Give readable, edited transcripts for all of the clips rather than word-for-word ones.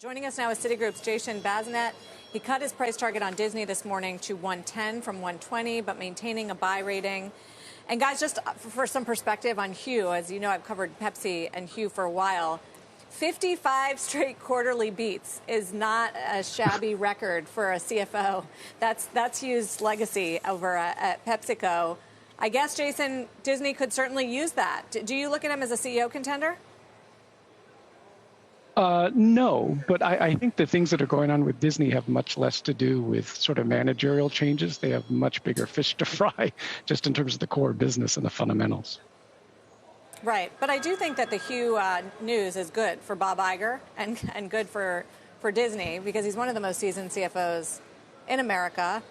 Joining us now is Citigroup's Bazinet. He cut his price target on Disney this morning to 110 from 120, but maintaining a buy rating. And guys, just for some perspective on Hugh, as you know, I've covered Pepsi and Hugh for a while. 55 straight quarterly beats is not a shabby record for a CFO. That's Hugh's legacy over at PepsiCo. I guess, Jason, Disney could certainly use that. Do you look at him as a CEO contender? No, but I think the things that are going on with Disney have much less to do with sort of managerial changes. They have much bigger fish to fry just in terms of the core business and the fundamentals. Right. But I do think that the Hugh news is good for Bob Iger and good for Disney because he's one of the most seasoned CFOs in America.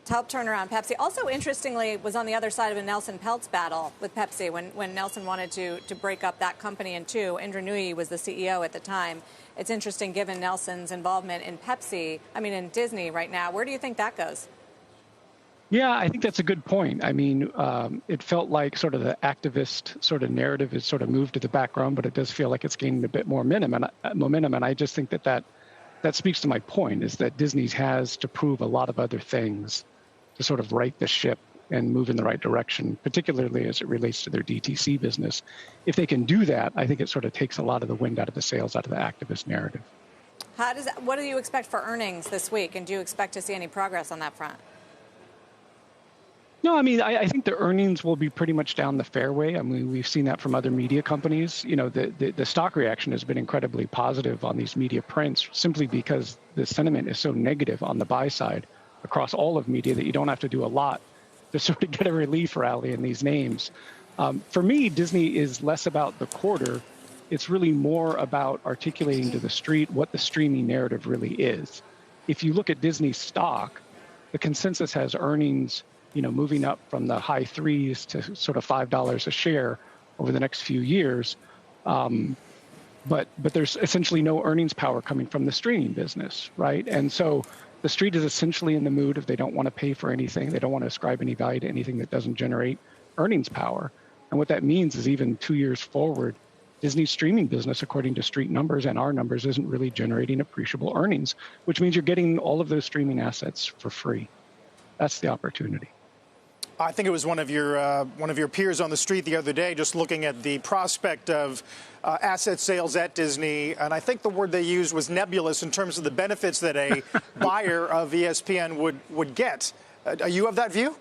To help turn around Pepsi. Also, interestingly, was on the other side of a Nelson Peltz battle with Pepsi when Nelson wanted to break up that company in two. Indra Nooyi was the CEO at the time. It's interesting, given Nelson's involvement in in Disney right now. Where do you think that goes? Yeah, I think that's a good point. I mean, it felt like sort of the activist sort of narrative has sort of moved to the background, but it does feel like it's gaining a bit more momentum. And I just think that speaks to my point, is that Disney has to prove a lot of other things to sort of right the ship and move in the right direction, particularly as it relates to their DTC business. If they can do that, I think it sort of takes a lot of the wind out of the sails, out of the activist narrative. What do you expect for earnings this week, and do you expect to see any progress on that front? No, I mean, I think the earnings will be pretty much down the fairway. I mean, we've seen that from other media companies. You know, the stock reaction has been incredibly positive on these media prints simply because the sentiment is so negative on the buy side across all of media that you don't have to do a lot to sort of get a relief rally in these names. For me, Disney is less about the quarter. It's really more about articulating to the street what the streaming narrative really is. If you look at Disney stock, the consensus has earnings, moving up from the high threes to sort of $5 a share over the next few years. But there's essentially no earnings power coming from the streaming business, right? And so the street is essentially in the mood if they don't want to pay for anything, they don't want to ascribe any value to anything that doesn't generate earnings power. And what that means is even 2 years forward, Disney's streaming business, according to street numbers and our numbers, isn't really generating appreciable earnings, which means you're getting all of those streaming assets for free. That's the opportunity. I think it was one of your peers on the street the other day just looking at the prospect of asset sales at Disney, and I think the word they used was nebulous in terms of the benefits that a buyer of ESPN would get. You have that view?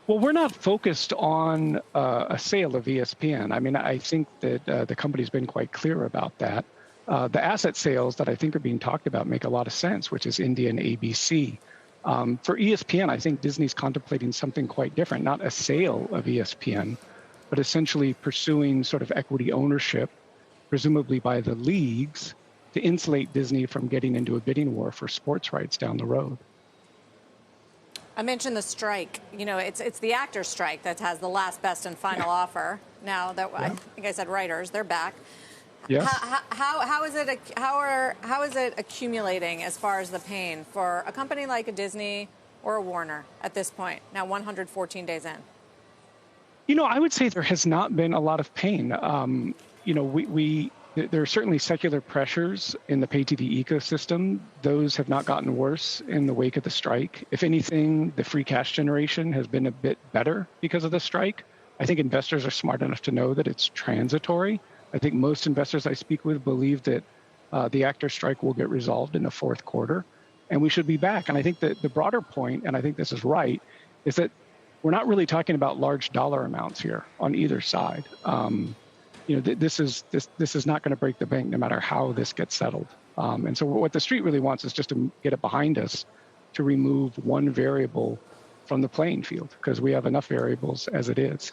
Well, we're not focused on a sale of ESPN. I mean, I think that the company's been quite clear about that. The asset sales that I think are being talked about make a lot of sense, which is India and ABC. For ESPN, I think Disney's contemplating something quite different, not a sale of ESPN, but essentially pursuing sort of equity ownership, presumably by the leagues, to insulate Disney from getting into a bidding war for sports rights down the road. I mentioned the strike. It's the actors' strike that has the last, best, and final offer. Now that I think I said writers, they're back. Yes. How is it accumulating as far as the pain for a company like a Disney or a Warner at this point, now 114 days in? I would say there has not been a lot of pain. There are certainly secular pressures in the pay TV ecosystem. Those have not gotten worse in the wake of the strike. If anything, the free cash generation has been a bit better because of the strike. I think investors are smart enough to know that it's transitory. I think most investors I speak with believe that the actor strike will get resolved in the fourth quarter, and we should be back. And I think that the broader point, and I think this is right, is that we're not really talking about large dollar amounts here on either side. This is not going to break the bank no matter how this gets settled. And so what the street really wants is just to get it behind us to remove one variable from the playing field, because we have enough variables as it is.